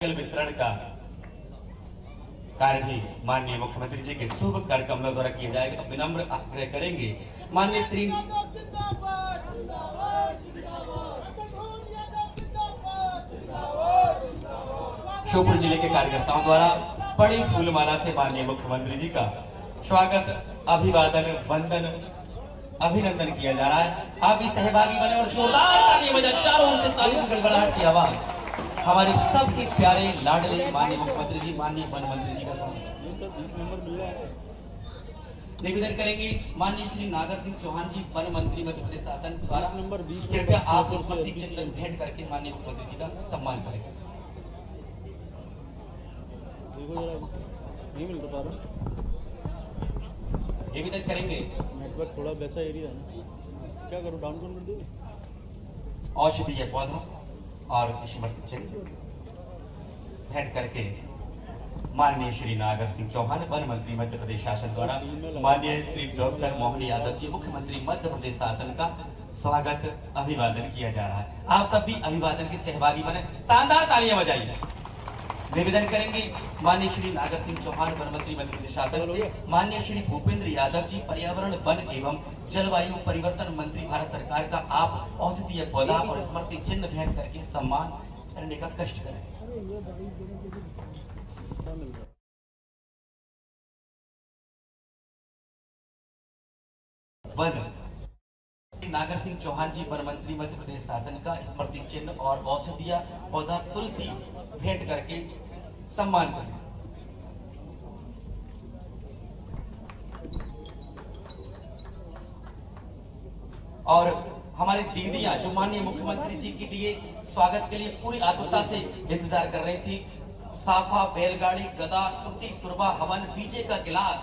वितरण का कार्य भी माननीय मुख्यमंत्री जी के शुभ कार्यक्रमों द्वारा किया जाएगा। विनम्र आग्रह करेंगे माननीय श्री श्योपुर जिले के कार्यकर्ताओं द्वारा बड़ी फूलमाला से माननीय मुख्यमंत्री जी का स्वागत, अभिवादन, वंदन, अभिनंदन किया जा रहा है। आप भी सहभागी बने और जोरदार तालियां बजाएं। चारों ओर से तालियों की गड़गड़ाहट की आवाज हमारे सबके प्यारे लाडले माननीय मुख्यमंत्री जी, माननीय वन मंत्री जी का निवेदन करेंगे। माननीय श्री नागर सिंह चौहान जी, वन मंत्री मध्य प्रदेश शासन द्वारा कृपया आप स्मृति चिन्ह भेंट करके माननीय मुख्यमंत्री जी का सम्मान करें। निवेदन करेंगे। नेटवर्क थोड़ा वैसा एरिया है ना, क्या करूं, डाउन कर दूं? औषधीय पौधा और स्मृति चिन्ह भेंट करके माननीय श्री नागर सिंह चौहान, वन मंत्री मध्य प्रदेश शासन द्वारा माननीय श्री डॉक्टर मोहन यादव जी, मुख्यमंत्री मध्य प्रदेश शासन का स्वागत, अभिवादन किया जा रहा है। आप सब भी अभिवादन के सहभागी बने, शानदार तालियां बजाइए। निवेदन करेंगे माननीय श्री नागर सिंह चौहान, वन मंत्री मध्य प्रदेश शासन से माननीय श्री भूपेंद्र यादव जी, पर्यावरण, वन एवं जलवायु परिवर्तन मंत्री, भारत सरकार का आप औषधीय पौधा और स्मृति चिन्ह भेंट करके सम्मान करने का कष्ट करें। वन नागर सिंह चौहान जी, वन मंत्री मध्य प्रदेश शासन का स्मृति चिन्ह और औषधीय पौधा तुलसी भेंट करके सम्मान करें। और हमारी दीदियां जो माननीय मुख्यमंत्री जी के लिए स्वागत के लिए पूरी आतुरता से इंतजार कर रही थी, साफा, बैलगाड़ी, गदा, श्रुति, सुरबा, हवन, डीजे का गिलास।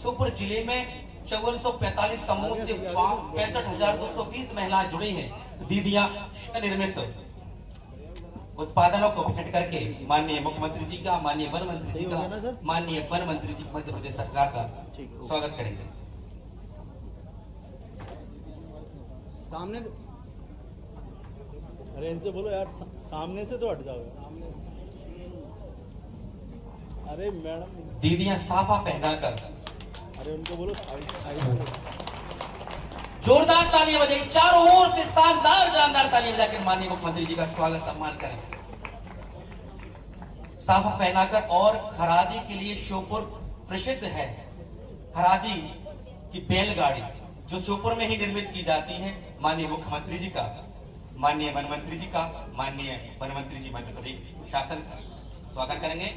श्योपुर जिले में 5445 समूह से 65,220 महिलाएं जुड़ी हैं। दीदियां निर्मित उत्पादनों को भेंट करके माननीय मुख्यमंत्री जी का, माननीय वन मंत्री जी का, माननीय वन मंत्री जी मध्य प्रदेश सरकार का स्वागत करेंगे। सामने, अरे इनसे बोलो यार, सामने से तो हट जाओ। अरे मैडम, दीदियां साफा पहनाकर, अरे उनको बोलो जोरदार तालियां बजाएं। चारों ओर से शानदार जानदार तालियां बजाकर माननीय मुख्यमंत्री जी का स्वागत, सम्मान करें। साफा पहनाकर। और खरादी के लिए श्योपुर प्रसिद्ध है। खरादी की बैलगाड़ी जो श्योपुर में ही निर्मित की जाती है, माननीय मुख्यमंत्री जी का, माननीय वन मंत्री जी का, माननीय वन मंत्री जी मध्य प्रदेश शासन का स्वागत करेंगे।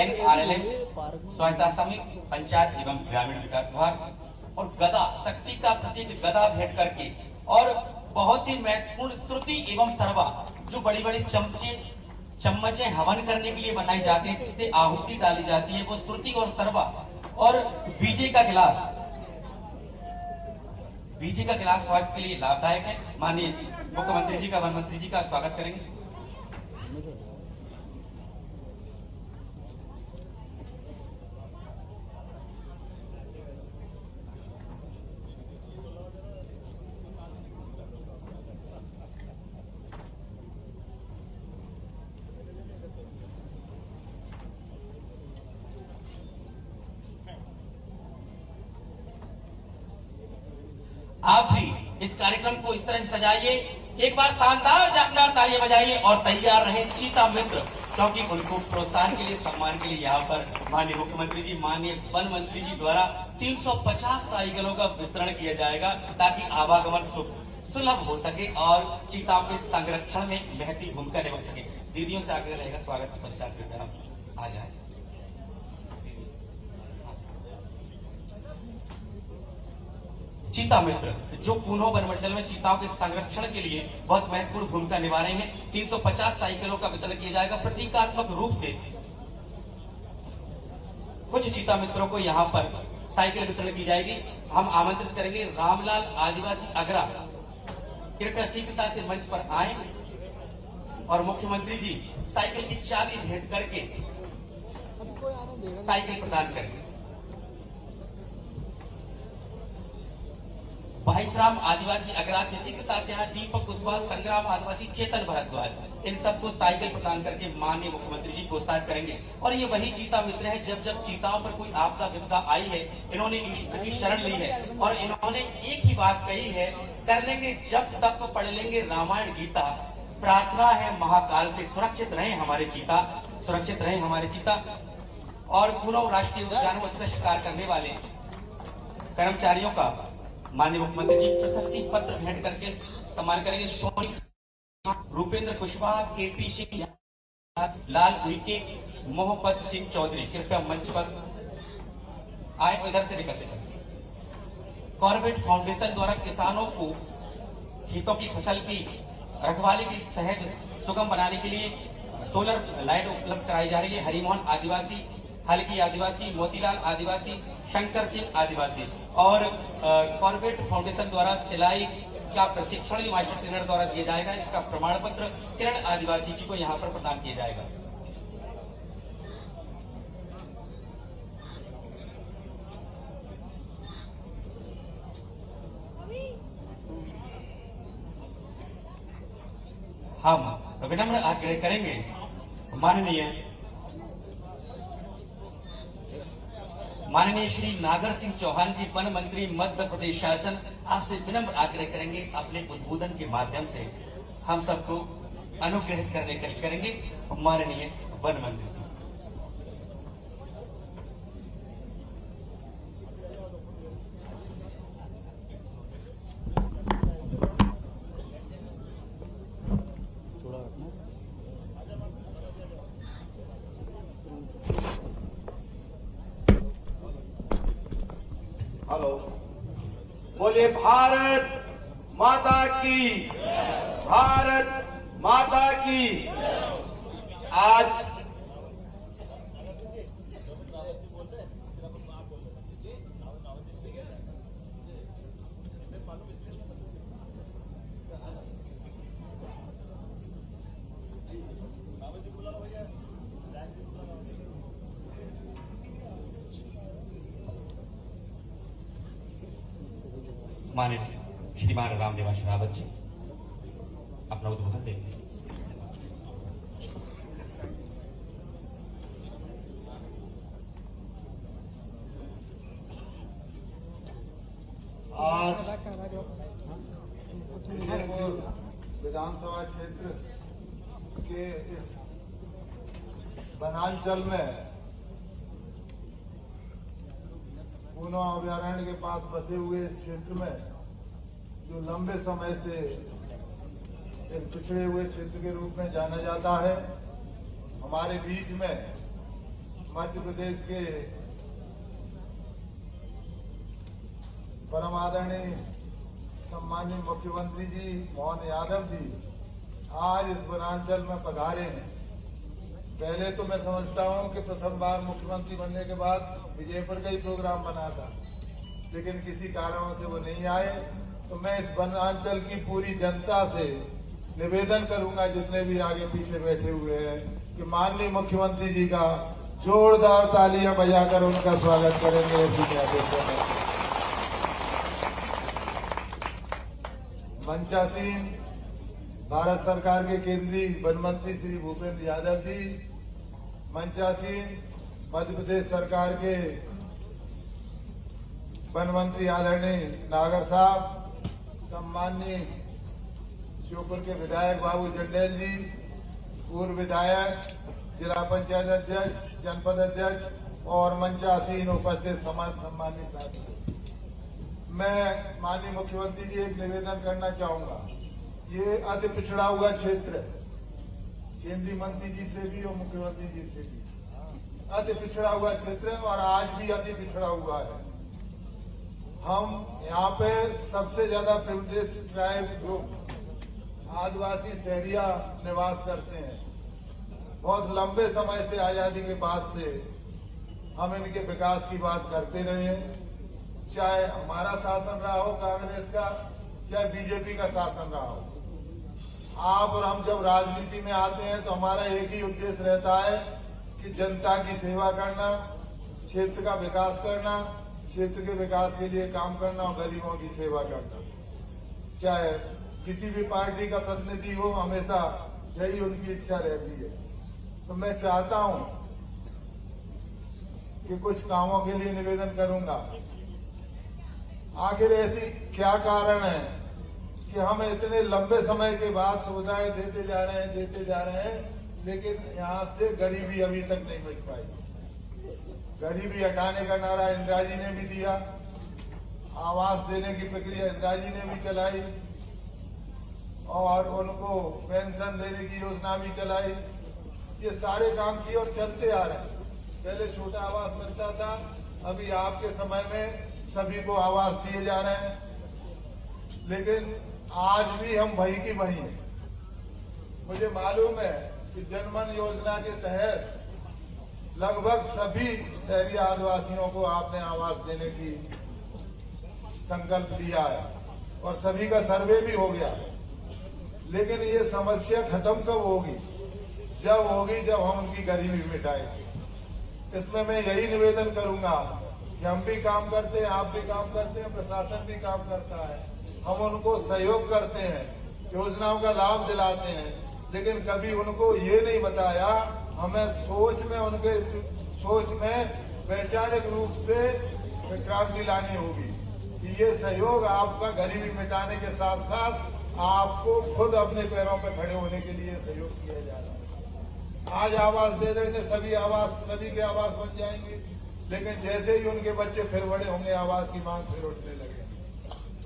NRLM, स्वायत्ता समिति, पंचायत एवं ग्रामीण विकास विभाग और गदा, शक्ति का प्रतीक गदा भेंट करके, और बहुत ही महत्वपूर्ण श्रुति एवं सरवा जो बड़ी बड़ी चम्मचें हवन करने के लिए बनाई जाती है, जिसे आहुति डाली जाती है, वो श्रुति और सरवा। और बीजे का गिलास, बीजे का गिलास स्वास्थ्य के लिए लाभदायक है। माननीय मुख्यमंत्री जी का, वन मंत्री जी का स्वागत करेंगे। आप भी इस कार्यक्रम को इस तरह से सजाइए। एक बार शानदार जानदार तालियां बजाइए और तैयार रहे चीता मित्र, क्योंकि उनको प्रोत्साहन के लिए, सम्मान के लिए यहाँ पर माननीय मुख्यमंत्री जी, माननीय वन मंत्री जी द्वारा 350 साइकिलों का वितरण किया जाएगा, ताकि आवागमन सुलभ हो सके और चीताओं के संरक्षण में महती भूमिका निभा सके। दीदियों से आग्रह रहेगा, स्वागत के पश्चात कृपया आप आ जाए। चीता मित्र जो पूनो वनमंडल में चीताओं के संरक्षण के लिए बहुत महत्वपूर्ण भूमिका निभा रहे हैं, 350 साइकिलों का वितरण किया जाएगा। प्रतीकात्मक रूप से कुछ चीता मित्रों को यहाँ पर साइकिल वितरण की जाएगी। हम आमंत्रित करेंगे रामलाल आदिवासी अगरा, कृपया शीघ्रता से मंच पर आए और मुख्यमंत्री जी साइकिल की चाबी भेंट करके साइकिल प्रदान करेंगे। भाईश्राम आदिवासी अग्रवाल से सिकता से दीपक कुशवाहा, संग्राम आदिवासी, चेतन भरद्वाज, इन सबको साइकिल प्रदान करके माननीय मुख्यमंत्री जी प्रोत्साहित करेंगे। और ये वही चीता मित्र है, जब चीताओं पर कोई आपदा विपदा आई है, इन्होंने ईश्वर की शरण ली है और इन्होंने एक ही बात कही है, कर लेंगे जब तक पढ़ लेंगे रामायण गीता, प्रार्थना है महाकाल से सुरक्षित रहे हमारे चीता, सुरक्षित रहे हमारे चीता। और कुनो राष्ट्रीय उद्यान में उत्कृष्ट कार्य करने वाले कर्मचारियों का माननीय मुख्यमंत्री जी प्रशस्ति पत्र भेंट करके सम्मान करेंगे। सोनी, रूपेंद्र कुशवाहा, केपी सिंह, लाल उइके, मोहम्मद सिंह चौधरी, कृपया मंच पर आए, इधर से निकलते हैं। कॉर्बेट फाउंडेशन द्वारा किसानों को खेतों की फसल की रखवाली की सहज सुगम बनाने के लिए सोलर लाइट उपलब्ध कराई जा रही है। हरिमोहन आदिवासी, हल्की आदिवासी, मोतीलाल आदिवासी, शंकर सिंह आदिवासी और कॉर्बेट फाउंडेशन द्वारा सिलाई का प्रशिक्षण मास्टर ट्रेनर द्वारा दिया जाएगा। इसका प्रमाण पत्र किरण आदिवासी जी को यहाँ पर प्रदान किया जाएगा। हम विनम्र आग्रह करेंगे माननीय श्री नागर सिंह चौहान जी, वन मंत्री मध्य प्रदेश शासन, आपसे विनम्र आग्रह करेंगे अपने उद्बोधन के माध्यम से हम सबको अनुग्रहित करने कष्ट करेंगे। माननीय वन मंत्री जी। हेलो, बोलिए भारत माता की, भारत माता की। आज माननीय श्रीमान रामनिवास रावत जी अपना उद्बोधन देंगे। आज जयपुर विधानसभा क्षेत्र के इस वनांचल में ऊनो अभयारण्य के पास बसे हुए इस क्षेत्र में, जो लंबे समय से एक पिछड़े हुए क्षेत्र के रूप में जाना जाता है, हमारे बीच में मध्य प्रदेश के परम आदरणीय सम्माननीय मुख्यमंत्री जी मोहन यादव जी आज इस वनांचल में पधारे हैं। पहले तो मैं समझता हूं कि प्रथम बार मुख्यमंत्री बनने के बाद विजयपुर का ही प्रोग्राम बना था, लेकिन किसी कारणों से वो नहीं आए। तो मैं इस वनांचल की पूरी जनता से निवेदन करूंगा, जितने भी आगे पीछे बैठे हुए हैं, कि माननीय मुख्यमंत्री जी का जोरदार तालियां बजाकर उनका स्वागत करेंगे। ऐसी मैं अपेक्षा है। मंचासीन भारत सरकार के केंद्रीय वन मंत्री श्री भूपेंद्र यादव जी, मंचासीन मध्य प्रदेश सरकार के वन मंत्री आदरणीय नागर साहब, सम्माननीय श्योपुर के विधायक बाबू जंडेल जी, पूर्व विधायक, जिला पंचायत अध्यक्ष, जनपद अध्यक्ष और मंचासीन उपस्थित समाज सम्मानित साथी, मैं माननीय मुख्यमंत्री जी एक निवेदन करना चाहूंगा। ये अति पिछड़ा हुआ क्षेत्र है, केंद्रीय मंत्री जी से भी और मुख्यमंत्री जी से भी अति पिछड़ा हुआ क्षेत्र है और आज भी अति पिछड़ा हुआ है। हम यहाँ पे सबसे ज्यादा प्रिविलेज ट्राइब्स ग्रुप आदिवासी शहरिया निवास करते हैं। बहुत लंबे समय से आजादी के बाद से हम इनके विकास की बात करते रहे हैं, चाहे हमारा शासन रहा हो कांग्रेस का, चाहे बीजेपी का शासन रहा हो। आप और हम जब राजनीति में आते हैं तो हमारा एक ही उद्देश्य रहता है कि जनता की सेवा करना, क्षेत्र का विकास करना, क्षेत्र के विकास के लिए काम करना और गरीबों की सेवा करना। चाहे किसी भी पार्टी का प्रतिनिधि हो, हमेशा यही उनकी इच्छा रहती है। तो मैं चाहता हूं कि कुछ कामों के लिए निवेदन करूंगा। आखिर ऐसी क्या कारण है कि हम इतने लंबे समय के बाद सुविधाएं देते जा रहे हैं, लेकिन यहां से गरीबी अभी तक नहीं मिट पाई। गरीबी हटाने का नारा इंदिरा जी ने भी दिया, आवास देने की प्रक्रिया इंदिरा जी ने भी चलाई और उनको पेंशन देने की योजना भी चलाई। ये सारे काम किए और चलते आ रहे हैं। पहले छोटा आवास मिलता था, अभी आपके समय में सभी को आवास दिए जा रहे हैं, लेकिन आज भी हम वही की वही हैं। मुझे मालूम है कि जनमन योजना के तहत लगभग सभी शहरी आदिवासियों को आपने आवास देने की संकल्प लिया है और सभी का सर्वे भी हो गया है। लेकिन ये समस्या खत्म कब होगी? जब होगी जब हम उनकी गरीबी मिटाएंगे। इसमें मैं यही निवेदन करूंगा कि हम भी काम करते हैं, आप भी काम करते हैं, प्रशासन भी काम करता है। हम उनको सहयोग करते हैं, योजनाओं का लाभ दिलाते हैं, लेकिन कभी उनको ये नहीं बताया, हमें उनके सोच में वैचारिक रूप से क्रांति लानी होगी कि ये सहयोग आपका गरीबी मिटाने के साथ साथ आपको खुद अपने पैरों पर खड़े होने के लिए सहयोग किया जा रहा है। आज आवास दे देंगे, सभी के आवास बन जाएंगे, लेकिन जैसे ही उनके बच्चे फिर बड़े होंगे, आवास की मांग फिर उठने लगे।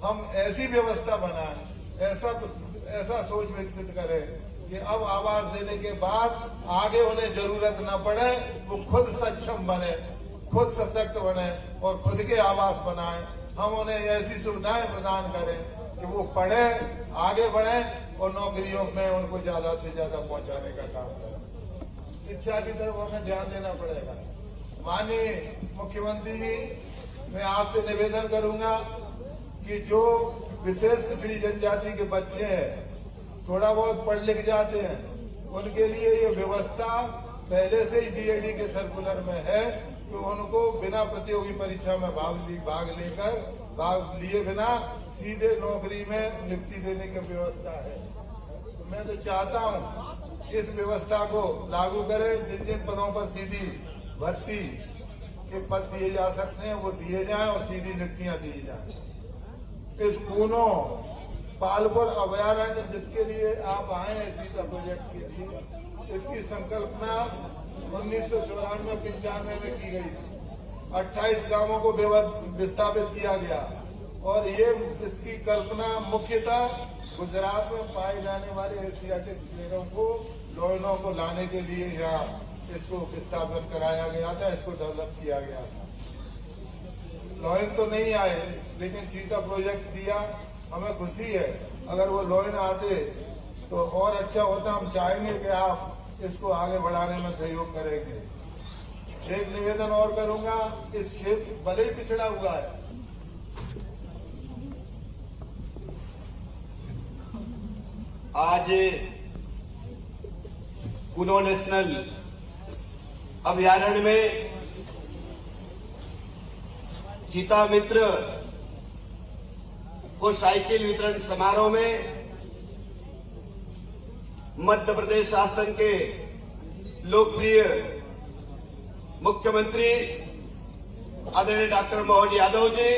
हम ऐसी व्यवस्था बनाएं, ऐसा सोच विकसित करें कि अब आवास देने के बाद आगे उन्हें जरूरत न पड़े, वो खुद सक्षम बने, खुद सशक्त बने और खुद के आवास बनाएं। हम उन्हें ऐसी सुविधाएं प्रदान करें कि वो पढ़े, आगे बढ़े और नौकरियों में उनको ज्यादा से ज्यादा पहुंचाने का काम करें। शिक्षा की तरफ हमें ध्यान देना पड़ेगा। माननीय मुख्यमंत्री जी, मैं आपसे निवेदन करूंगा कि जो विशेष पिछड़ी जनजाति के बच्चे हैं, थोड़ा बहुत पढ़ लिख जाते हैं, उनके लिए ये व्यवस्था पहले से ही जीएडी के सर्कुलर में है कि उनको बिना प्रतियोगी परीक्षा में भाग लिए बिना सीधे नौकरी में नियुक्ति देने की व्यवस्था है। तो मैं तो चाहता हूं इस व्यवस्था को लागू करें। जिन जिन पदों पर सीधी भर्ती के पद दिए जा सकते हैं वो दिए जाएं और सीधी नियुक्तियां दी जाएं। इस पूनो पालपुर अभयारण्य जिसके लिए आप आए हैं सीता प्रोजेक्ट के लिए, इसकी संकल्पना 1994-95 में की गई थी। 28 गांवों को विस्थापित किया गया और ये इसकी कल्पना मुख्यतः गुजरात में पाए जाने वाले एशियाटिक प्लेयरों को, लोयनों को लाने के लिए यहाँ इसको विस्थापित कराया गया था, इसको डेवलप किया गया था। लोयन तो नहीं आए, लेकिन चीता प्रोजेक्ट दिया। हमें खुशी है, अगर वो लोयन आते तो और अच्छा होता। हम चाहेंगे कि आप इसको आगे बढ़ाने में सहयोग करेंगे। एक निवेदन और करूंगा, इस क्षेत्र भले ही पिछड़ा हुआ है, आज कूनो नेशनल अभयारण्य में चीता मित्र को साइकिल वितरण समारोह में मध्य प्रदेश शासन के लोकप्रिय मुख्यमंत्री आदरणीय डॉक्टर मोहन यादव जी,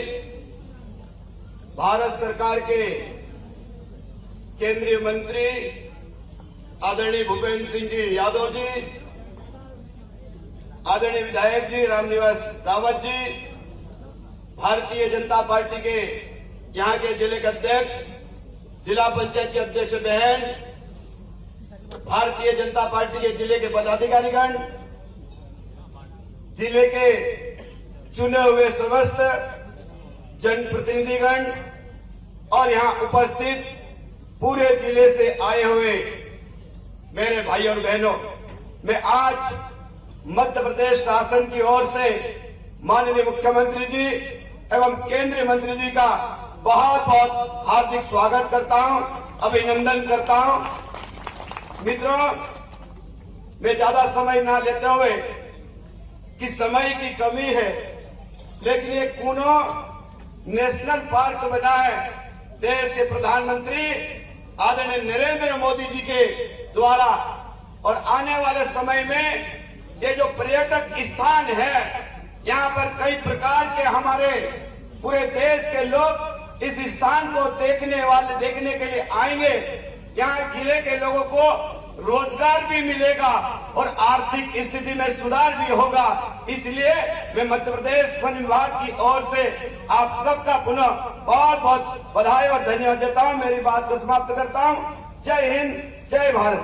भारत सरकार के केंद्रीय मंत्री आदरणीय भूपेंद्र सिंह जी यादव जी, आदरणीय विधायक जी रामनिवास रावत जी, भारतीय जनता पार्टी के यहां के जिले के अध्यक्ष, जिला पंचायत के अध्यक्ष बहन, भारतीय जनता पार्टी के जिले के पदाधिकारीगण, जिले के चुने हुए समस्त जनप्रतिनिधिगण और यहां उपस्थित पूरे जिले से आए हुए मेरे भाई और बहनों, मैं आज मध्य प्रदेश शासन की ओर से माननीय मुख्यमंत्री जी एवं केंद्रीय मंत्री जी का बहुत बहुत हार्दिक स्वागत करता हूं, अभिनंदन करता हूं। मित्रों, मैं ज्यादा समय ना लेते हुए कि समय की कमी है, लेकिन ये कूनो नेशनल पार्क बना है देश के प्रधानमंत्री आदरणीय नरेंद्र मोदी जी के द्वारा। और आने वाले समय में ये जो पर्यटक स्थान है, यहाँ पर कई प्रकार के हमारे पूरे देश के लोग इस स्थान को देखने के लिए आएंगे। यहाँ जिले के लोगों को रोजगार भी मिलेगा और आर्थिक स्थिति में सुधार भी होगा। इसलिए मैं मध्य प्रदेश वन विभाग की ओर से आप सबका पुनः बहुत बहुत बधाई और धन्यवाद देता हूं। मेरी बात को समाप्त करता हूं। जय हिंद, जय भारत।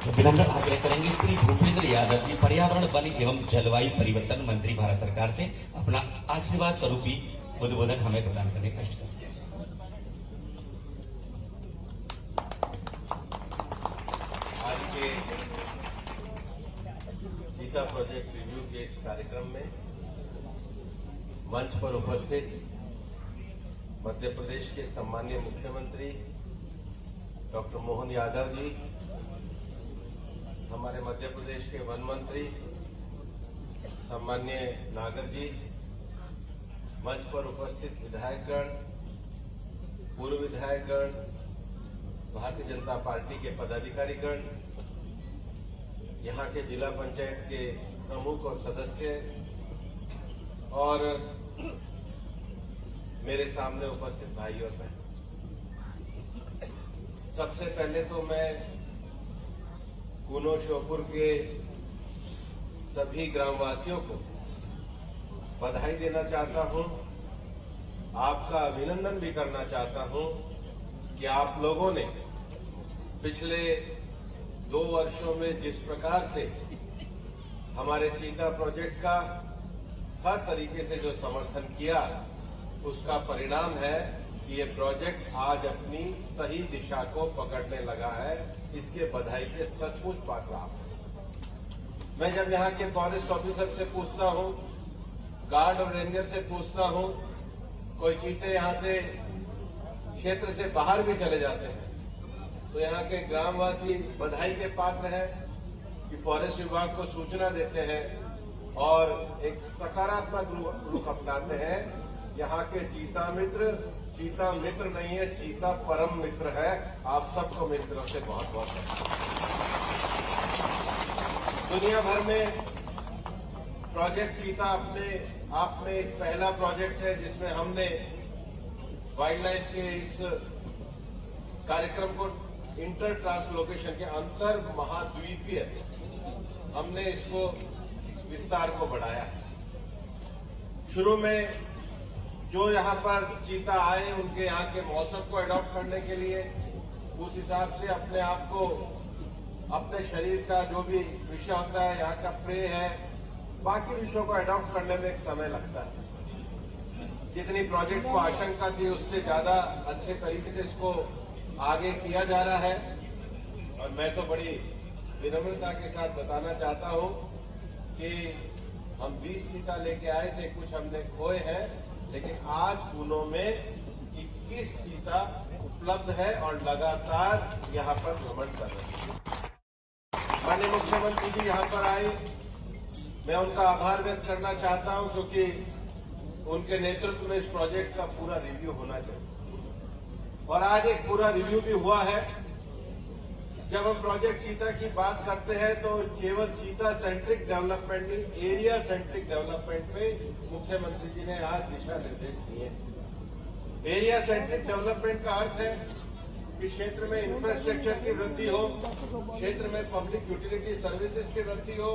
विनम्र आग्रह करेंगे श्री भूपेंद्र यादव जी, पर्यावरण वन एवं जलवायु परिवर्तन मंत्री भारत सरकार से अपना आशीर्वाद स्वरूपी उद्बोधन हमें प्रदान करने का कष्ट करें। आज के चीता प्रोजेक्ट रिव्यू के इस कार्यक्रम में मंच पर उपस्थित मध्य प्रदेश के सम्मानीय मुख्यमंत्री डॉक्टर मोहन यादव जी, हमारे मध्य प्रदेश के वन मंत्री सम्मान्य नागर जी, मंच पर उपस्थित विधायकगण, पूर्व विधायकगण, भारतीय जनता पार्टी के पदाधिकारीगण, यहाँ के जिला पंचायत के प्रमुख और सदस्य और मेरे सामने उपस्थित भाई और बहन, सबसे पहले तो मैं कूनो श्योपुर के सभी ग्रामवासियों को बधाई देना चाहता हूं, आपका अभिनंदन भी करना चाहता हूं कि आप लोगों ने पिछले 2 वर्षों में जिस प्रकार से हमारे चीता प्रोजेक्ट का हर तरीके से जो समर्थन किया, उसका परिणाम है कि ये प्रोजेक्ट आज अपनी सही दिशा को पकड़ने लगा है। इसके बधाई के सचमुच पात्र आप हैं। मैं जब यहाँ के फॉरेस्ट ऑफिसर से पूछता हूँ, गार्ड और रेंजर से पूछता हूँ, कोई चीते यहाँ से क्षेत्र से बाहर भी चले जाते हैं, तो यहाँ के ग्रामवासी बधाई के पात्र हैं कि फॉरेस्ट विभाग को सूचना देते हैं और एक सकारात्मक रुख अपनाते हैं। यहाँ के चीता मित्र नहीं है, चीता परम मित्र है। आप सबको मेरी तरफ से बहुत बहुत दुनिया भर में प्रोजेक्ट चीता अपने आप में एक पहला प्रोजेक्ट है जिसमें हमने वाइल्ड लाइफ के इस कार्यक्रम को इंटर ट्रांसलोकेशन के अंतर महाद्वीपीय हमने इसको विस्तार को बढ़ाया है। शुरू में जो यहाँ पर चीता आए, उनके यहाँ के मौसम को अडॉप्ट करने के लिए उस हिसाब से अपने आप को, अपने शरीर का जो भी विषय होता है, यहाँ का प्रे है, बाकी विषयों को अडॉप्ट करने में एक समय लगता है। जितनी प्रोजेक्ट को आशंका थी उससे ज्यादा अच्छे तरीके से इसको आगे किया जा रहा है। और मैं तो बड़ी विनम्रता के साथ बताना चाहता हूं कि हम 20 चीता लेके आए थे, कुछ हमने खोए हैं, लेकिन आज कूनो में 21 चीता उपलब्ध है और लगातार यहाँ पर भ्रमण कर रहे हैं। माननीय मुख्यमंत्री जी यहाँ पर आए, मैं उनका आभार व्यक्त करना चाहता हूं क्योंकि उनके नेतृत्व में इस प्रोजेक्ट का पूरा रिव्यू होना चाहिए और आज एक पूरा रिव्यू भी हुआ है। जब हम प्रोजेक्ट चीता की बात करते हैं तो केवल चीता सेंट्रिक डेवलपमेंट नहीं, एरिया सेंट्रिक डेवलपमेंट में मुख्यमंत्री जी ने आज दिशा निर्देश दिए। एरिया सेंट्रिक डेवलपमेंट का अर्थ है कि क्षेत्र में इंफ्रास्ट्रक्चर की वृद्धि हो, क्षेत्र में पब्लिक यूटिलिटी सर्विसेज की वृद्धि हो,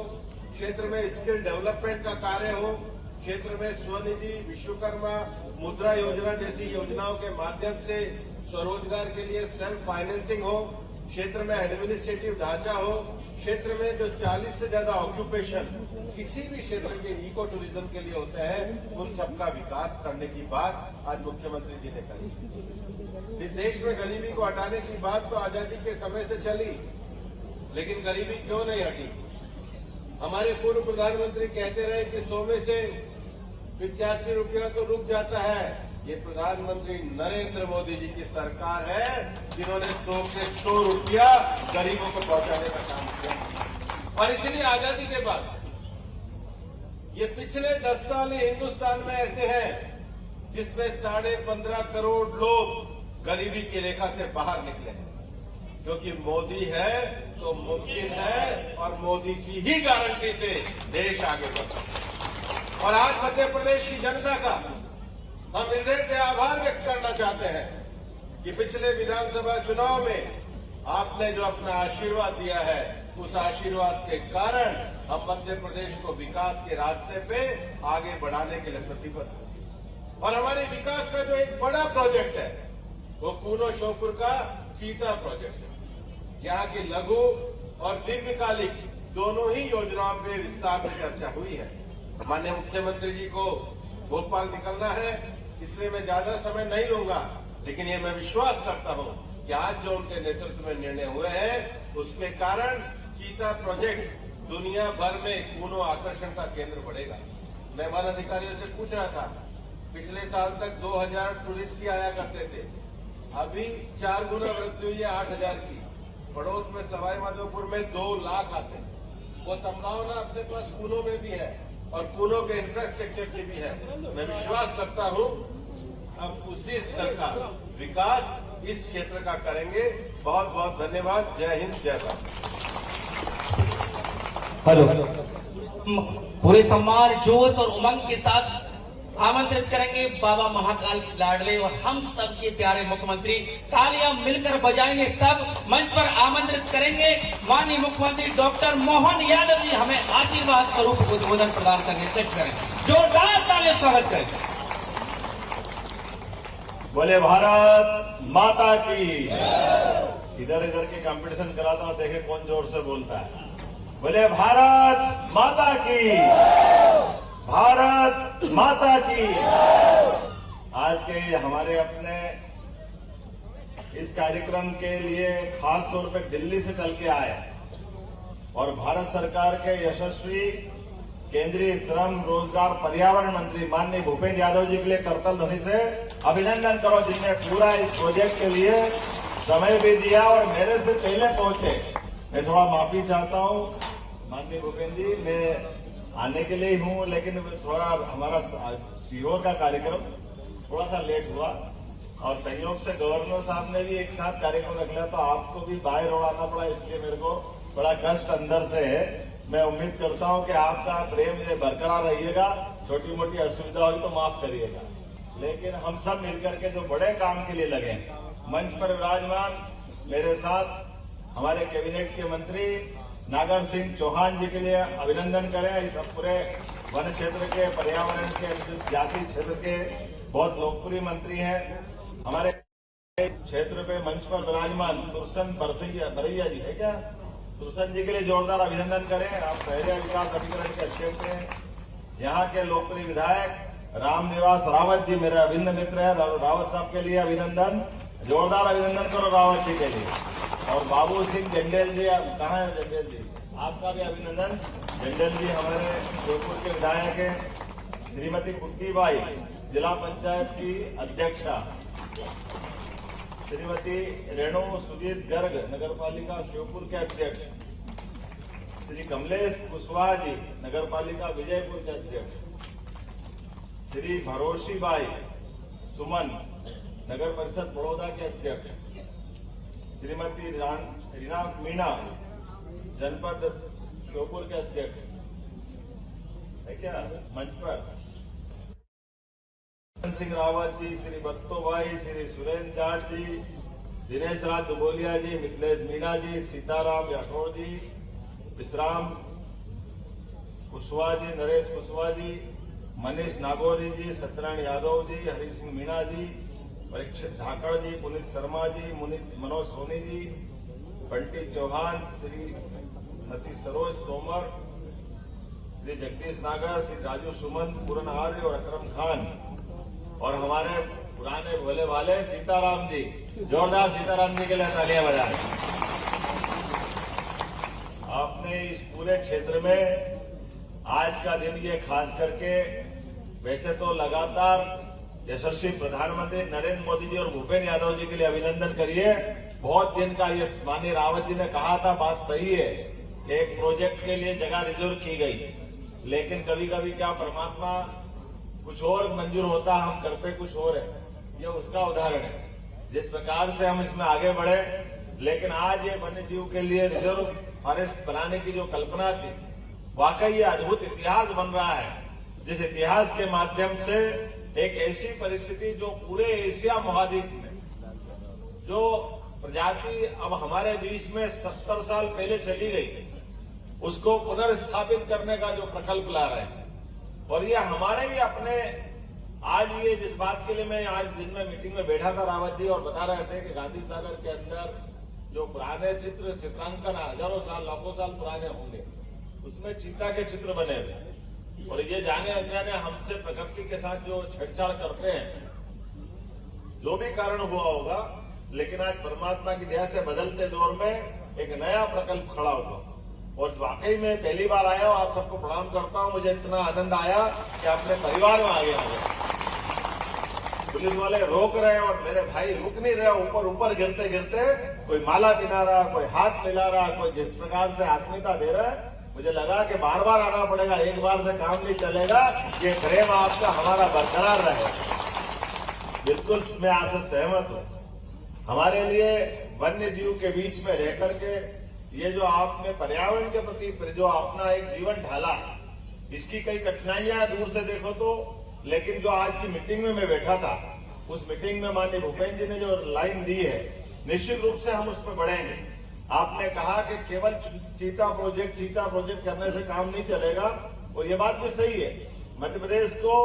क्षेत्र में स्किल डेवलपमेंट का कार्य हो, क्षेत्र में स्वनिधि, विश्वकर्मा, मुद्रा योजना जैसी योजनाओं के माध्यम से स्वरोजगार के लिए सेल्फ फाइनेंसिंग हो, क्षेत्र में एडमिनिस्ट्रेटिव ढांचा हो, क्षेत्र में जो 40 से ज्यादा ऑक्यूपेशन किसी भी क्षेत्र के इको टूरिज्म के लिए होते हैं, उन सबका विकास करने की बात आज मुख्यमंत्री जी ने कही। इस देश में गरीबी को हटाने की बात तो आजादी के समय से चली, लेकिन गरीबी क्यों नहीं हटी? हमारे पूर्व प्रधानमंत्री कहते रहे कि 100 में से 85 रुपया तो रुक जाता है। ये प्रधानमंत्री नरेंद्र मोदी जी की सरकार है जिन्होंने 100 के 100 रुपया गरीबों को पहुंचाने का काम किया। और इसलिए आजादी के बाद ये पिछले 10 साल हिंदुस्तान में ऐसे हैं जिसमें 15.5 करोड़ लोग गरीबी की रेखा से बाहर निकले हैं, क्योंकि मोदी है तो मुमकिन है और मोदी की ही गारंटी से देश आगे बढ़ता है। और आज मध्य प्रदेश की जनता का हम हृदय से आभार व्यक्त करना चाहते हैं कि पिछले विधानसभा चुनाव में आपने जो अपना आशीर्वाद दिया है, उस आशीर्वाद के कारण हम मध्य प्रदेश को विकास के रास्ते पे आगे बढ़ाने के लिए प्रतिबद्ध हैं। और हमारे विकास का जो एक बड़ा प्रोजेक्ट है वो कूनो श्योपुर का चीता प्रोजेक्ट है। यहां की लघु और दीर्घकालिक दोनों ही योजनाओं पे विस्तार से चर्चा हुई है। माननीय मुख्यमंत्री जी को भोपाल निकलना है, इसलिए मैं ज्यादा समय नहीं लूंगा, लेकिन ये मैं विश्वास करता हूं कि आज जो उनके नेतृत्व में निर्णय हुए हैं उसके कारण चीता प्रोजेक्ट दुनिया भर में कूनो आकर्षण का केंद्र बढ़ेगा। मैं वन अधिकारियों से पूछ रहा था, पिछले साल तक 2000 टूरिस्ट ही आया करते थे, अभी 4 गुना वृद्धि हुई है 8000 की। पड़ोस में सवाई माधोपुर में 2 लाख आते हैं। वो संभावना अपने पास कूनो में भी है और कूनो के इंफ्रास्ट्रक्चर की भी है। मैं विश्वास करता हूं हम उसी स्तर का विकास इस क्षेत्र का करेंगे। बहुत बहुत धन्यवाद। जय हिंद, जय भारत। हेलो, पूरे सम्मान, जोश और उमंग के साथ आमंत्रित करेंगे बाबा महाकाल के लाडले और हम सब के प्यारे मुख्यमंत्री। तालियां मिलकर बजाएंगे सब। मंच पर आमंत्रित करेंगे माननीय मुख्यमंत्री डॉक्टर मोहन यादव जी, हमें आशीर्वाद स्वरूप उद्बोधन प्रदान करने चेक करें। जोरदार तालियां स्वागत करें। बोले भारत माता की। इधर इधर के कंपटीशन कराता हूं, देखे कौन जोर से बोलता है। बोले भारत माता की, भारत माता की। आज के हमारे अपने इस कार्यक्रम के लिए खास तौर पे दिल्ली से चल के आए और भारत सरकार के यशस्वी केंद्रीय श्रम रोजगार पर्यावरण मंत्री माननीय भूपेंद्र यादव जी के लिए करतल ध्वनि से अभिनंदन करो, जिनने पूरा इस प्रोजेक्ट के लिए समय भी दिया और मेरे से पहले पहुंचे। मैं थोड़ा माफी चाहता हूं माननीय भूपेंद्र जी, मैं आने के लिए ही हूं, लेकिन थोड़ा हमारा सीहोर का कार्यक्रम थोड़ा सा लेट हुआ और संयोग से गवर्नर साहब ने भी एक साथ कार्यक्रम रख लिया, तो आपको भी बाहर उड़ाना पड़ा, इसलिए मेरे को बड़ा कष्ट अंदर से है। मैं उम्मीद करता हूं कि आपका प्रेम ये बरकरार रहिएगा। छोटी मोटी असुविधा हुई तो माफ करिएगा, लेकिन हम सब मिलकर के जो बड़े काम के लिए लगे, मंच पर विराजमान मेरे साथ हमारे कैबिनेट के मंत्री नागर सिंह चौहान जी के लिए अभिनंदन करें। इस पूरे वन क्षेत्र के, पर्यावरण के, जाति क्षेत्र के बहुत लोकप्रिय मंत्री हैं। हमारे क्षेत्र पे मंच पर विराजमान तुरसन बरैया जी है क्या, तुरसन जी के लिए जोरदार अभिनंदन करें। आप शहरी विकास अभिकरण के अध्यक्ष हैं। यहाँ के लोकप्रिय विधायक रामनिवास रावत जी मेरे अभिन्न मित्र हैं, रावत साहब के लिए अभिनंदन, जोरदार अभिनंदन करो रावत जी के लिए। और बाबू सिंह जंडेल जी, कहाँ है जंडेल जी, आपका भी अभिनंदन। जंडेल जी हमारे जोधपुर के विधायक हैं। श्रीमती कुट्टी बाई जिला पंचायत की अध्यक्षा, श्रीमती रेणु सुजीत गर्ग नगर पालिका श्योपुर के अध्यक्ष, श्री कमलेश कुशवाहा जी नगर पालिका विजयपुर के अध्यक्ष, श्री भरोशी बाई सुमन नगर परिषद बड़ौदा के अध्यक्ष, श्रीमती रीना मीना जनपद श्योपुर के अध्यक्ष है क्या मंच पर, सिंह रावत जी, श्री बत्तो भाई, श्री सुरेंद्र जाट जी, दिनेश राज दुबोलिया जी, मिथिलेश मीणा जी, सीताराम राठौड़ जी, विश्राम कुशवाहा जी, नरेश कुशवाहा जी, मनीष नागौरी जी, सत्यनारायण यादव जी, हरि सिंह मीणा जी, परीक्षित झाकड़ जी, पुनीत शर्मा जी, मनोज सोनी जी, बंटी चौहान, श्रीमती सरोज तोमर, श्री जगदीश नागर, श्री राजू सुमन, पूरन आर्य और अकरम खान, और हमारे पुराने भोले वाले सीताराम जी। जोरदार सीताराम जी के लिए तालियां बजाएं। आपने इस पूरे क्षेत्र में आज का दिन ये खास करके, वैसे तो लगातार यशस्वी प्रधानमंत्री नरेंद्र मोदी जी और भूपेंद्र यादव जी के लिए अभिनंदन करिए। बहुत दिन का ये माननीय रावत जी ने कहा था, बात सही है कि एक प्रोजेक्ट के लिए जगह रिजर्व की गई, लेकिन कभी कभी क्या परमात्मा कुछ और मंजूर होता, हम करते कुछ और है। ये उसका उदाहरण है। जिस प्रकार से हम इसमें आगे बढ़े, लेकिन आज ये वन्य जीव के लिए रिजर्व फॉरेस्ट बनाने की जो कल्पना थी, वाकई ये अद्भुत इतिहास बन रहा है, जिस इतिहास के माध्यम से एक ऐसी परिस्थिति जो पूरे एशिया महाद्वीप में जो प्रजाति अब हमारे बीच में 70 साल पहले चली गई, उसको पुनर्स्थापित करने का जो प्रकल्प ला रहे हैं। और ये हमारे ही अपने, आज ये जिस बात के लिए मैं आज दिन में मीटिंग में बैठा था रावत जी, और बता रहे थे कि गांधी सागर के अंदर जो पुराने चित्रांकन हजारों साल लाखों साल पुराने होंगे, उसमें चीता के चित्र बने हुए, और ये जाने अनजाने हमसे प्रकृति के साथ जो छेड़छाड़ करते हैं, जो भी कारण हुआ होगा, लेकिन आज परमात्मा की दया से बदलते दौर में एक नया प्रकल्प खड़ा हुआ। और वाकई में पहली बार आया हूं, आप सबको प्रणाम करता हूं। मुझे इतना आनंद आया कि अपने परिवार में आ गया। पुलिस वाले रोक रहे हैं और मेरे भाई रुक नहीं रहे, ऊपर ऊपर गिरते गिरते कोई माला पिला रहा, कोई हाथ मिला रहा, कोई जिस प्रकार से आत्मीयता दे रहा है। मुझे लगा कि बार बार आना पड़ेगा, एक बार से काम नहीं चलेगा, ये प्रेम आपका हमारा बरकरार रहे। बिल्कुल मैं आपसे सहमत हूं। हमारे लिए वन्य जीव के बीच में रह करके ये जो आपने पर्यावरण के प्रति जो अपना एक जीवन ढाला, इसकी कई कठिनाइयां दूर से देखो तो, लेकिन जो आज की मीटिंग में मैं बैठा था, उस मीटिंग में माननीय भूपेंद्र जी ने जो लाइन दी है, निश्चित रूप से हम उस पर बढ़ेंगे। आपने कहा कि केवल चीता प्रोजेक्ट करने से काम नहीं चलेगा, और ये बात भी सही है। मध्य प्रदेश को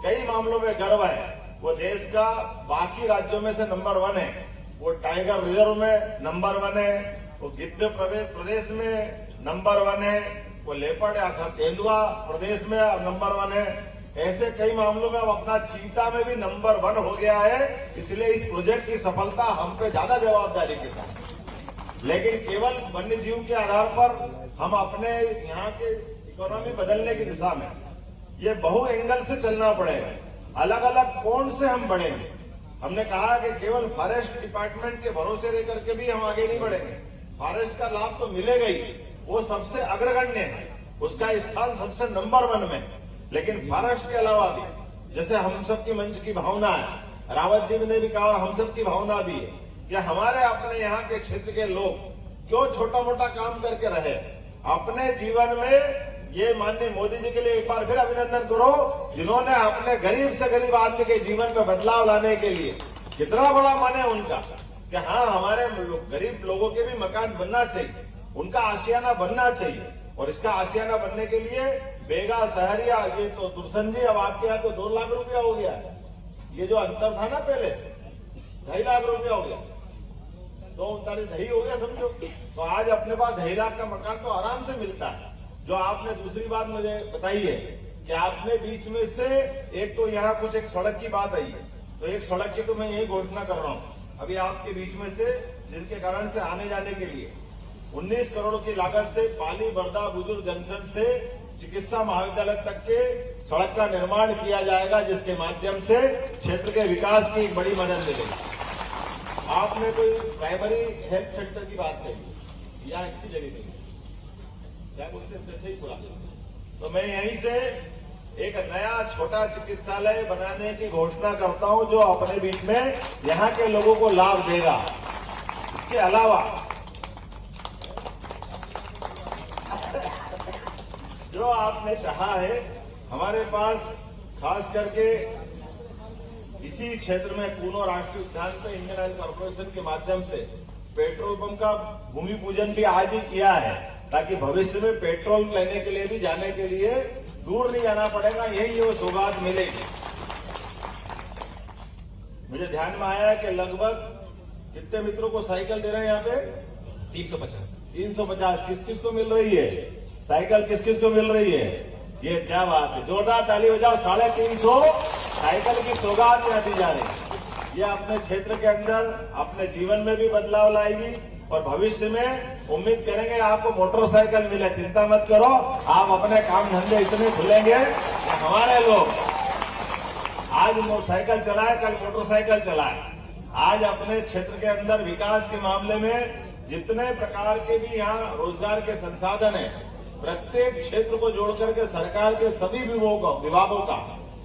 कई मामलों में गर्व है, वो देश का बाकी राज्यों में से नंबर 1 है। वो टाइगर रिजर्व में नंबर 1 है, वो गिद्ध प्रदेश में नंबर 1 है, वो लेपर्ड या तेंदुआ प्रदेश में नंबर 1 है। ऐसे कई मामलों में अब अपना चीता में भी नंबर 1 हो गया है। इसलिए इस प्रोजेक्ट की सफलता हम पे ज्यादा जवाबदारी के साथ, लेकिन केवल वन्य जीव के आधार पर हम अपने यहाँ के इकोनॉमी बदलने की दिशा में ये बहु एंगल से चलना पड़ेगा। अलग अलग कोण से हम बढ़ेंगे। हमने कहा कि केवल फॉरेस्ट डिपार्टमेंट के भरोसे रह करके भी हम आगे नहीं बढ़ेंगे। फॉरेस्ट का लाभ तो मिलेगा ही, वो सबसे अग्रगण्य है, उसका स्थान सबसे नंबर 1 में। लेकिन फॉरेस्ट के अलावा भी, जैसे हम सबकी मंच की भावना है, रावत जी ने भी कहा और हम सबकी भावना भी है कि हमारे अपने यहाँ के क्षेत्र के लोग क्यों छोटा मोटा काम करके रहे अपने जीवन में। ये माननीय मोदी जी के लिए एक बार फिर अभिनंदन करो, जिन्होंने अपने गरीब से गरीब आदमी के जीवन में बदलाव लाने के लिए कितना बड़ा मन है उनका कि हाँ, हमारे गरीब लोगों के भी मकान बनना चाहिए, उनका आशियाना बनना चाहिए। और इसका आशियाना बनने के लिए बेगा शहरिया, ये तो दुर्सन जी, अब आपके यहाँ तो 2 लाख रुपया हो गया। ये जो अंतर था ना पहले 2.5 लाख रुपया हो गया, 239 ढाई हो गया समझो। तो आज अपने पास 2.5 लाख का मकान तो आराम से मिलता है। जो आपने दूसरी बात मुझे बताई है कि आपने बीच में से एक तो यहाँ कुछ एक सड़क की बात आई है, तो एक सड़क की तो मैं यही घोषणा कर रहा हूँ अभी आपके बीच में से, जिनके कारण से आने जाने के लिए 19 करोड़ की लागत से पाली बर्दा बुजुर्ग जंक्शन से चिकित्सा महाविद्यालय तक के सड़क का निर्माण किया जाएगा, जिसके माध्यम से क्षेत्र के विकास की एक बड़ी मदद मिलेगी। आपने कोई प्राइमरी हेल्थ सेंटर की बात कही या इसकी जगह नहीं, या उससे ही पूरा। तो मैं यहीं से एक नया छोटा चिकित्सालय बनाने की घोषणा करता हूं, जो अपने बीच में यहां के लोगों को लाभ देगा। इसके अलावा जो आपने चाहा है, हमारे पास खास करके इसी क्षेत्र में कूनो राष्ट्रीय उद्यान पे इंडियन ऑयल कॉर्पोरेशन के माध्यम से पेट्रोल पंप का भूमि पूजन भी आज ही किया है, ताकि भविष्य में पेट्रोल लेने के लिए भी जाने के लिए दूर नहीं जाना पड़ेगा, यही वो सौगात मिलेगी। मुझे ध्यान में आया कि लगभग कितने मित्रों को साइकिल दे रहे हैं यहाँ पे 350 किस किस को मिल रही है साइकिल, किस किस को मिल रही है? ये क्या बात है, जोरदार ताली बजाओ। 350 साइकिल की सौगात यहाँ दी जा रही है। ये अपने क्षेत्र के अंदर अपने जीवन में भी बदलाव लाएगी और भविष्य में उम्मीद करेंगे आपको मोटरसाइकिल मिले। चिंता मत करो, आप अपने काम धंधे इतने खुलेंगे कि हमारे लोग आज मोटरसाइकिल चलाए, कल मोटरसाइकिल चलाए। आज अपने क्षेत्र के अंदर विकास के मामले में जितने प्रकार के भी यहाँ रोजगार के संसाधन है, प्रत्येक क्षेत्र को जोड़ करके सरकार के सभी विभागों का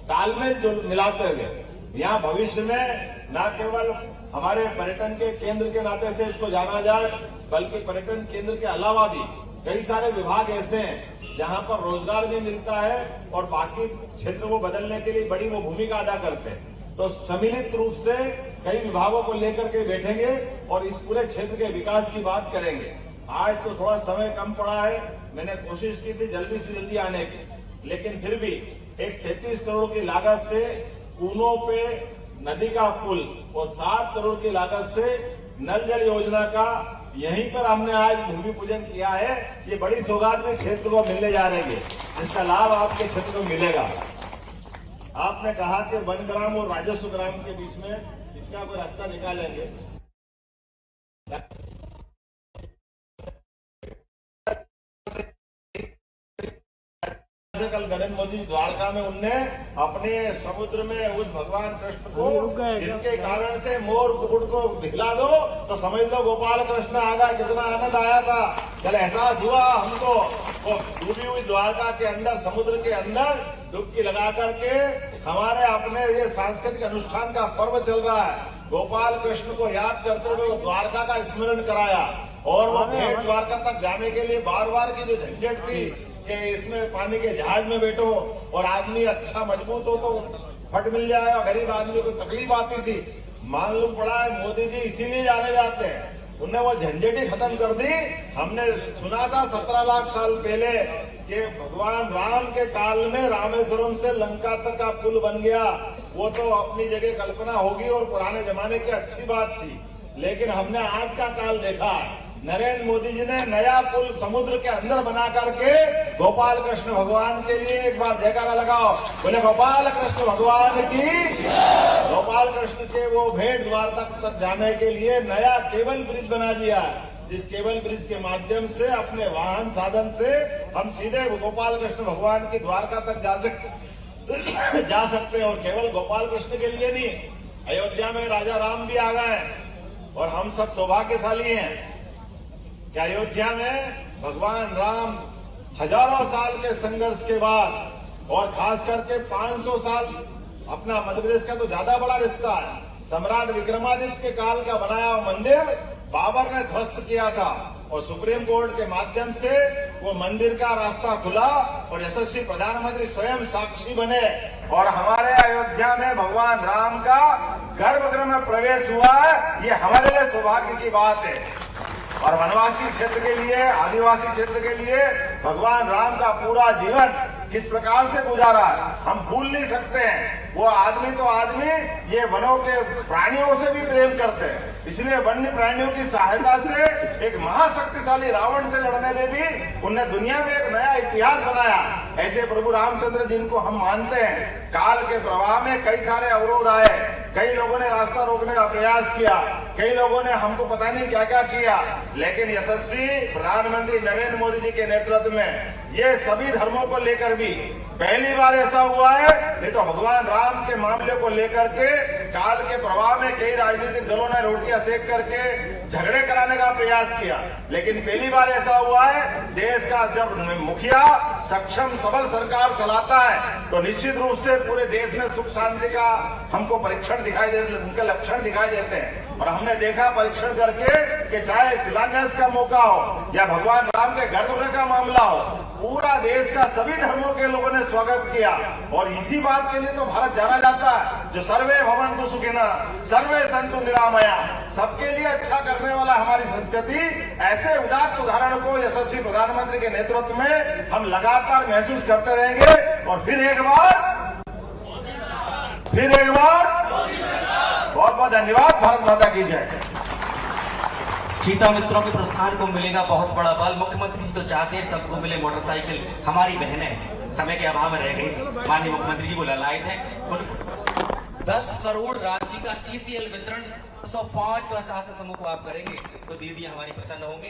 तालमेल जो मिलाते हुए यहाँ भविष्य में न केवल हमारे पर्यटन के केंद्र के नाते से इसको जाना जाए, बल्कि पर्यटन केंद्र के अलावा भी कई सारे विभाग ऐसे हैं जहां पर रोजगार भी मिलता है और बाकी क्षेत्र को बदलने के लिए बड़ी वो भूमिका अदा करते हैं। तो सम्मिलित रूप से कई विभागों को लेकर के बैठेंगे और इस पूरे क्षेत्र के विकास की बात करेंगे। आज तो थोड़ा समय कम पड़ा है, मैंने कोशिश की थी जल्दी से जल्दी आने की, लेकिन फिर भी एक 37 करोड़ की लागत से ऊनो पे नदी का पुल और 7 करोड़ की लागत से नल जल योजना का यहीं पर हमने आज भूमि पूजन किया है। ये बड़ी सौगात में क्षेत्र को मिलने जा रही है, जिसका लाभ आपके क्षेत्र को मिलेगा। आपने कहा कि वन ग्राम और राजस्व ग्राम के बीच में इसका कोई रास्ता निकालेंगे। कल नरेंद्र मोदी द्वारका में उनने अपने समुद्र में उस भगवान कृष्ण को, जिनके कारण से मोर कुकुट को दिखला दो तो समझ लो गोपाल कृष्ण आ गया। कितना आनंद आया था, कल एहसास हुआ हमको। वो डूबी हुई द्वारका के अंदर, समुद्र के अंदर डुबकी लगा करके हमारे अपने ये सांस्कृतिक अनुष्ठान का पर्व चल रहा है। गोपाल कृष्ण को याद करते हुए द्वारका का स्मरण कराया और वो भेंट द्वारका तक जाने के लिए बार बार की जो झंझट थी कि इसमें पानी के जहाज में बैठो और आदमी अच्छा मजबूत हो तो फट मिल जाए और गरीब आदमी को तकलीफ आती थी, मालूम पड़ा है मोदी जी इसीलिए जाने जाते हैं। उनने वो झंझट ही खत्म कर दी। हमने सुना था 17 लाख साल पहले कि भगवान राम के काल में रामेश्वरम से लंका तक का पुल बन गया। वो तो अपनी जगह कल्पना होगी और पुराने जमाने की अच्छी बात थी, लेकिन हमने आज का काल देखा। नरेंद्र मोदी जी ने नया पुल समुद्र के अंदर बना करके गोपाल कृष्ण भगवान के लिए एक बार जयकारा लगाओ, बोले गोपाल कृष्ण भगवान की। गोपाल कृष्ण के वो भेंट द्वारका तक जाने के लिए नया केबल ब्रिज बना दिया, जिस केबल ब्रिज के माध्यम से अपने वाहन साधन से हम सीधे गोपाल कृष्ण भगवान की द्वारका तक जा सकते हैं। और केवल गोपाल कृष्ण के लिए नहीं, अयोध्या में राजा राम भी आ गए और हम सब सौभाग्यशाली हैं कि अयोध्या में भगवान राम हजारों साल के संघर्ष के बाद और खास करके 500 साल, अपना मध्य प्रदेश का तो ज्यादा बड़ा रिश्ता है, सम्राट विक्रमादित्य के काल का बनाया हुआ मंदिर बाबर ने ध्वस्त किया था और सुप्रीम कोर्ट के माध्यम से वो मंदिर का रास्ता खुला और यशस्वी प्रधानमंत्री स्वयं साक्षी बने और हमारे अयोध्या में भगवान राम का गर्भगृह में प्रवेश हुआ है। ये हमारे लिए सौभाग्य की बात है। और वनवासी क्षेत्र के लिए, आदिवासी क्षेत्र के लिए भगवान राम का पूरा जीवन किस प्रकार से गुजारा हम भूल नहीं सकते हैं। वो आदमी तो आदमी ये वनों के प्राणियों से भी प्रेम करते हैं, इसलिए वन्य प्राणियों की सहायता से एक महाशक्तिशाली रावण से लड़ने में भी उनने दुनिया में एक नया इतिहास बनाया। ऐसे प्रभु रामचंद्र जिनको हम मानते हैं, काल के प्रवाह में कई सारे अवरोध आए, कई लोगों ने रास्ता रोकने का प्रयास किया, कई लोगों ने हमको पता नहीं क्या क्या किया, लेकिन यशस्वी प्रधानमंत्री नरेंद्र मोदी जी के नेतृत्व में ये सभी धर्मों को लेकर भी पहली बार ऐसा हुआ है। नहीं तो भगवान राम के मामले को लेकर के काल के प्रवाह में कई राजनीतिक दलों ने रोटियां सेक करके झगड़े कराने का प्रयास किया, लेकिन पहली बार ऐसा हुआ है देश का जब मुखिया सक्षम सबल सरकार चलाता है तो निश्चित रूप से पूरे देश में सुख शांति का हमको परीक्षण दिखाई देते, उनके लक्षण दिखाई देते हैं। और हमने देखा परीक्षण करके कि चाहे शिलान्यास का मौका हो या भगवान राम के गर्भगृह का मामला हो, पूरा देश का सभी धर्मों के लोगों ने स्वागत किया। और इसी बात के लिए तो भारत जाना जाता है, जो सर्वे भवन्तु सुखिनः सर्वे सन्तु निरामया, सबके लिए अच्छा करने वाला हमारी संस्कृति। ऐसे उदात्त उदाहरण को यशस्वी प्रधानमंत्री के नेतृत्व में हम लगातार महसूस करते रहेंगे। और फिर एक बार बहुत बहुत धन्यवाद। भारत माता की जय। चीता मित्रों के प्रस्थान को मिलेगा बहुत बड़ा बल। मुख्यमंत्री जी तो चाहते हैं सबको मिले मोटरसाइकिल, हमारी बहनें समय के अभाव में रह गई, माननीय मुख्यमंत्री जी को लाए थे। 10 करोड़ राशि का CCL वितरण 105 स्वशासन समूह को आप करेंगे तो दीदी हमारी प्रसन्न होंगे।